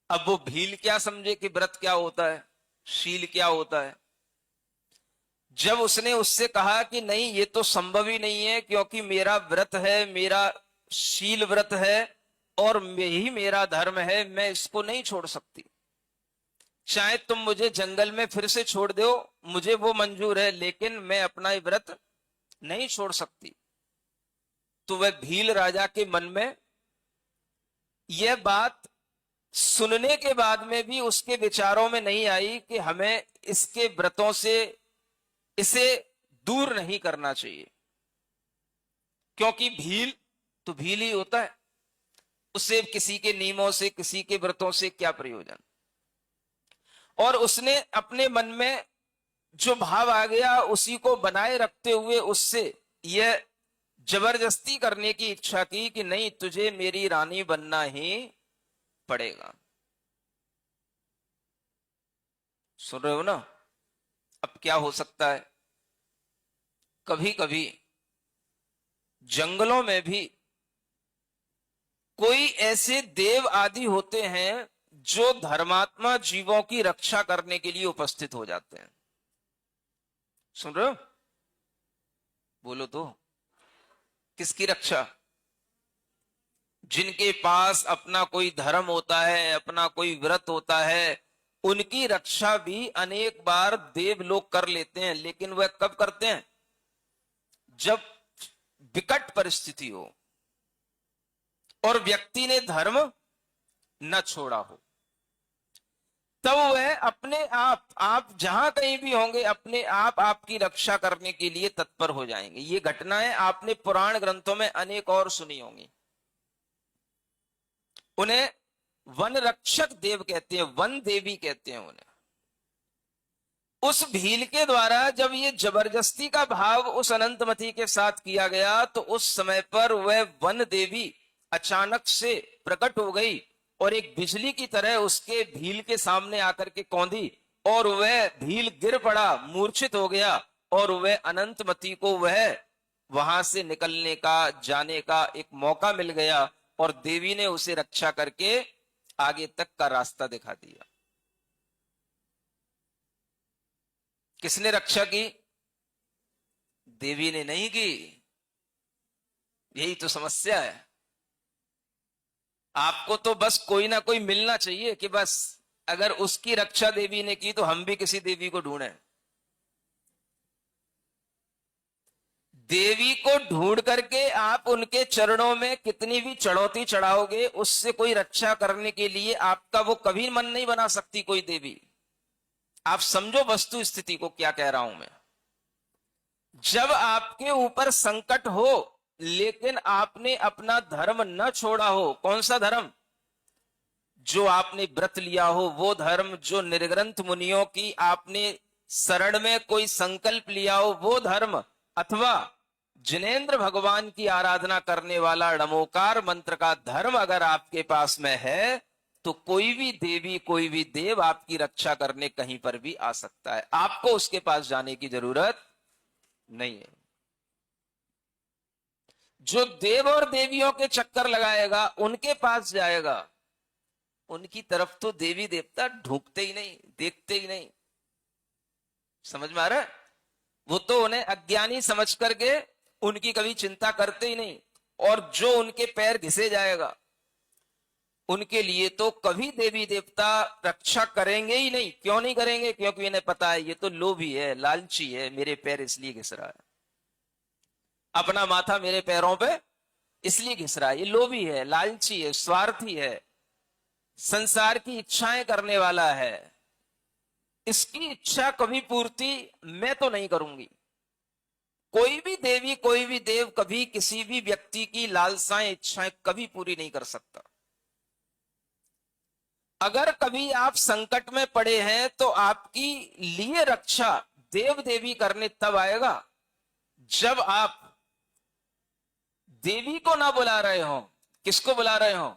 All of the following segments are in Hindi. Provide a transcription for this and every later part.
अब वो भील क्या समझे कि व्रत क्या होता है, शील क्या होता है। जब उसने उससे कहा कि नहीं ये तो संभव ही नहीं है, क्योंकि मेरा व्रत है, मेरा शील व्रत है और यही मेरा धर्म है, मैं इसको नहीं छोड़ सकती। चाहे तुम मुझे जंगल में फिर से छोड़ दो, मुझे वो मंजूर है, लेकिन मैं अपना ये व्रत नहीं छोड़ सकती। तो वह भील राजा के मन में यह बात सुनने के बाद में भी उसके विचारों में नहीं आई कि हमें इसके व्रतों से इसे दूर नहीं करना चाहिए, क्योंकि भील तो भील ही होता है, उसे किसी के नियमों से, किसी के व्रतों से क्या प्रयोजन। और उसने अपने मन में जो भाव आ गया उसी को बनाए रखते हुए उससे यह जबरदस्ती करने की इच्छा की कि नहीं, तुझे मेरी रानी बनना ही पड़ेगा। सुन रहे हो ना। अब क्या हो सकता है, कभी कभी जंगलों में भी कोई ऐसे देव आदि होते हैं जो धर्मात्मा जीवों की रक्षा करने के लिए उपस्थित हो जाते हैं। सुन रहे हो, बोलो तो। किसकी रक्षा? जिनके पास अपना कोई धर्म होता है, अपना कोई व्रत होता है, उनकी रक्षा भी अनेक बार देव लोग कर लेते हैं, लेकिन वह कब करते हैं? जब विकट परिस्थिति हो और व्यक्ति ने धर्म न छोड़ा हो, तब वह अपने आप जहां कहीं भी होंगे अपने आप आपकी रक्षा करने के लिए तत्पर हो जाएंगे। ये घटनाएं आपने पुराण ग्रंथों में अनेक और सुनी होंगी। उन्हें वन रक्षक देव कहते हैं, वन देवी कहते हैं उन्हें। उस भील के द्वारा जब ये जबरदस्ती का भाव उस अनंतमती के साथ किया गया, तो उस समय पर वह वन देवी अचानक से प्रकट हो गई और एक बिजली की तरह उसके भील के सामने आकर के कौंधी, और वह भील गिर पड़ा, मूर्छित हो गया, और वह अनंतमती को वह वहां से निकलने का, जाने का एक मौका मिल गया, और देवी ने उसे रक्षा करके आगे तक का रास्ता दिखा दिया। किसने रक्षा की? देवी ने नहीं की। यही तो समस्या है। आपको तो बस कोई ना कोई मिलना चाहिए कि बस अगर उसकी रक्षा देवी ने की तो हम भी किसी देवी को ढूंढें। देवी को ढूंढ करके आप उनके चरणों में कितनी भी चढ़ौती चढ़ाओगे, उससे कोई रक्षा करने के लिए आपका वो कभी मन नहीं बना सकती कोई देवी। आप समझो वस्तु स्थिति को क्या कह रहा हूं मैं। जब आपके ऊपर संकट हो लेकिन आपने अपना धर्म न छोड़ा हो, कौन सा धर्म? जो आपने व्रत लिया हो वो धर्म, जो निर्ग्रंथ मुनियों की आपने शरण में कोई संकल्प लिया हो वो धर्म, अथवा जिनेन्द्र भगवान की आराधना करने वाला नमोकार मंत्र का धर्म अगर आपके पास में है, तो कोई भी देवी, कोई भी देव आपकी रक्षा करने कहीं पर भी आ सकता है। आपको उसके पास जाने की जरूरत नहीं है। जो देव और देवियों के चक्कर लगाएगा, उनके पास जाएगा, उनकी तरफ तो देवी देवता ढूंढते ही नहीं, देखते ही नहीं। समझ में आ रहा है? वो तो उन्हें अज्ञानी समझ करके उनकी कभी चिंता करते ही नहीं, और जो उनके पैर घिसे जाएगा उनके लिए तो कभी देवी देवता रक्षा करेंगे ही नहीं। क्यों नहीं करेंगे? क्योंकि इन्हें पता है ये तो लोभी है, लालची है, मेरे पैर इसलिए घिस रहा है, अपना माथा मेरे पैरों पे इसलिए घिस रहा है, ये लोभी है, लालची है, स्वार्थी है, संसार की इच्छाएं करने वाला है, इसकी इच्छा कभी पूर्ति मैं तो नहीं करूंगी। कोई भी देवी, कोई भी देव कभी किसी भी व्यक्ति की लालसाएं, इच्छाएं कभी पूरी नहीं कर सकता। अगर कभी आप संकट में पड़े हैं तो आपकी लिए रक्षा देव देवी करने तब आएगा जब आप देवी को ना बुला रहे हो। किसको बुला रहे हो?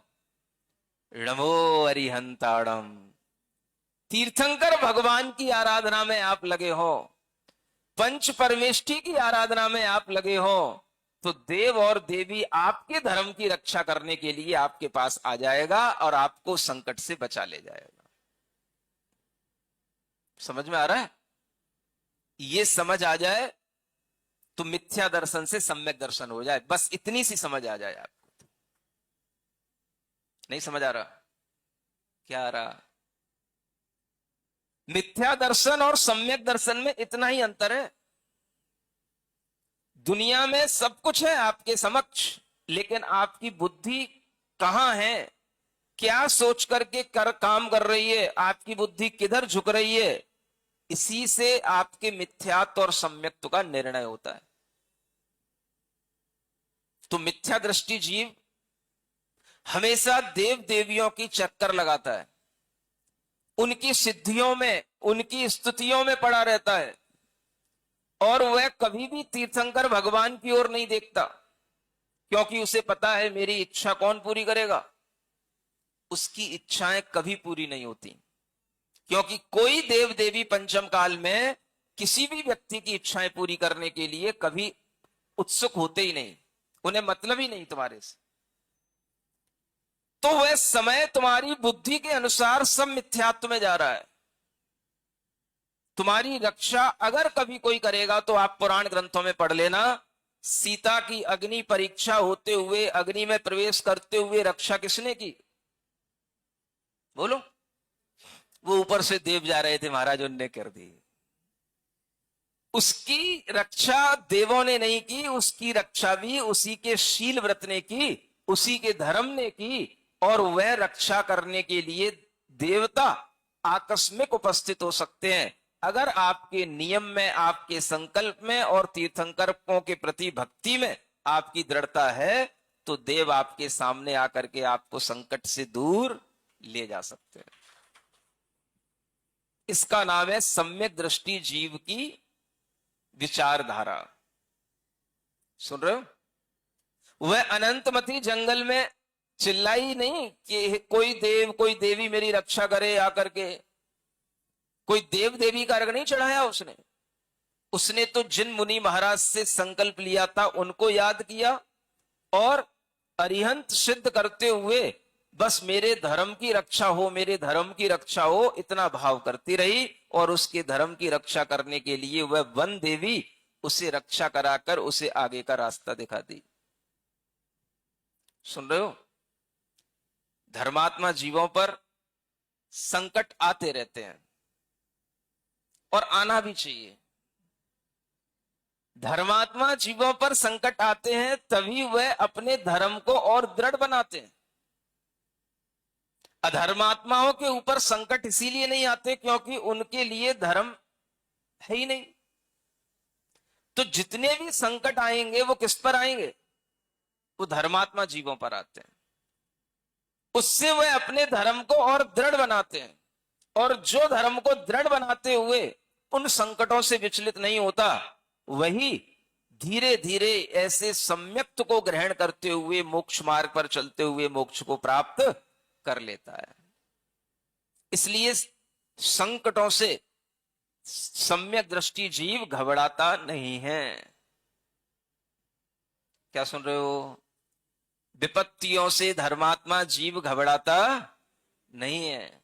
नमो अरिहंताड़म। तीर्थंकर भगवान की आराधना में आप लगे हो, पंच परमेष्ठी की आराधना में आप लगे हो, तो देव और देवी आपके धर्म की रक्षा करने के लिए आपके पास आ जाएगा और आपको संकट से बचा ले जाएगा। समझ में आ रहा है? ये समझ आ जाए तो मिथ्या दर्शन से सम्यक दर्शन हो जाए, बस इतनी सी समझ आ जाए आपको। नहीं समझ आ रहा? क्या आ रहा? मिथ्या दर्शन और सम्यक दर्शन में इतना ही अंतर है। दुनिया में सब कुछ है आपके समक्ष, लेकिन आपकी बुद्धि कहां है, क्या सोच करके काम कर रही है, आपकी बुद्धि किधर झुक रही है, इसी से आपके मिथ्यात्व और सम्यक्त्व का निर्णय होता है। तो मिथ्या दृष्टि जीव हमेशा देव देवियों की चक्कर लगाता है, उनकी सिद्धियों में, उनकी स्तुतियों में पड़ा रहता है, और वह कभी भी तीर्थंकर भगवान की ओर नहीं देखता, क्योंकि उसे पता है मेरी इच्छा कौन पूरी करेगा। उसकी इच्छाएं कभी पूरी नहीं होती, क्योंकि कोई देव देवी पंचम काल में किसी भी व्यक्ति की इच्छाएं पूरी करने के लिए कभी उत्सुक होते ही नहीं, उन्हें मतलब ही नहीं तुम्हारे से। तो वह समय तुम्हारी बुद्धि के अनुसार सब मिथ्यात्व में जा रहा है। तुम्हारी रक्षा अगर कभी कोई करेगा तो आप पुराण ग्रंथों में पढ़ लेना, सीता की अग्नि परीक्षा होते हुए, अग्नि में प्रवेश करते हुए रक्षा किसने की? बोलो। वो ऊपर से देव जा रहे थे, महाराज उनने कर दी। उसकी रक्षा देवों ने नहीं की, उसकी रक्षा भी उसी के शील व्रत ने की, उसी के धर्म ने की, और वह रक्षा करने के लिए देवता आकस्मिक उपस्थित हो सकते हैं। अगर आपके नियम में, आपके संकल्प में और तीर्थंकरों के प्रति भक्ति में आपकी दृढ़ता है, तो देव आपके सामने आकर के आपको संकट से दूर ले जा सकते हैं। इसका नाम है सम्यक दृष्टि जीव की विचारधारा। सुन रहे हो? वह अनंतमती जंगल में चिल्लाई नहीं कि कोई देव कोई देवी मेरी रक्षा करे आकर के। कोई देव देवी का अर्घ नहीं चढ़ाया उसने। उसने तो जिन मुनि महाराज से संकल्प लिया था उनको याद किया, और अरिहंत सिद्ध करते हुए बस मेरे धर्म की रक्षा हो, मेरे धर्म की रक्षा हो, इतना भाव करती रही। और उसके धर्म की रक्षा करने के लिए वह वन देवी उसे रक्षा कराकर उसे आगे का रास्ता दिखा दी। सुन रहे हो? धर्मात्मा जीवों पर संकट आते रहते हैं, और आना भी चाहिए। धर्मात्मा जीवों पर संकट आते हैं तभी वह अपने धर्म को और दृढ़ बनाते हैं। अधर्मात्माओं के ऊपर संकट इसीलिए नहीं आते क्योंकि उनके लिए धर्म है ही नहीं। तो जितने भी संकट आएंगे वो किस पर आएंगे? वो धर्मात्मा जीवों पर आते हैं। उससे वह अपने धर्म को और दृढ़ बनाते हैं, और जो धर्म को दृढ़ बनाते हुए उन संकटों से विचलित नहीं होता, वही धीरे धीरे ऐसे सम्यक्त को ग्रहण करते हुए मोक्ष मार्ग पर चलते हुए मोक्ष को प्राप्त कर लेता है। इसलिए संकटों से सम्यक दृष्टि जीव घबराता नहीं है। क्या सुन रहे हो? विपत्तियों से धर्मात्मा जीव घबराता नहीं है।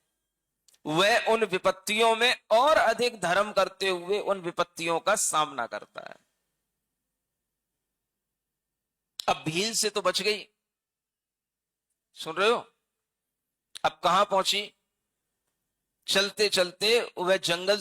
वह उन विपत्तियों में और अधिक धर्म करते हुए उन विपत्तियों का सामना करता है। अब भील से तो बच गई, सुन रहे हो? अब कहां पहुंची? चलते चलते वह जंगल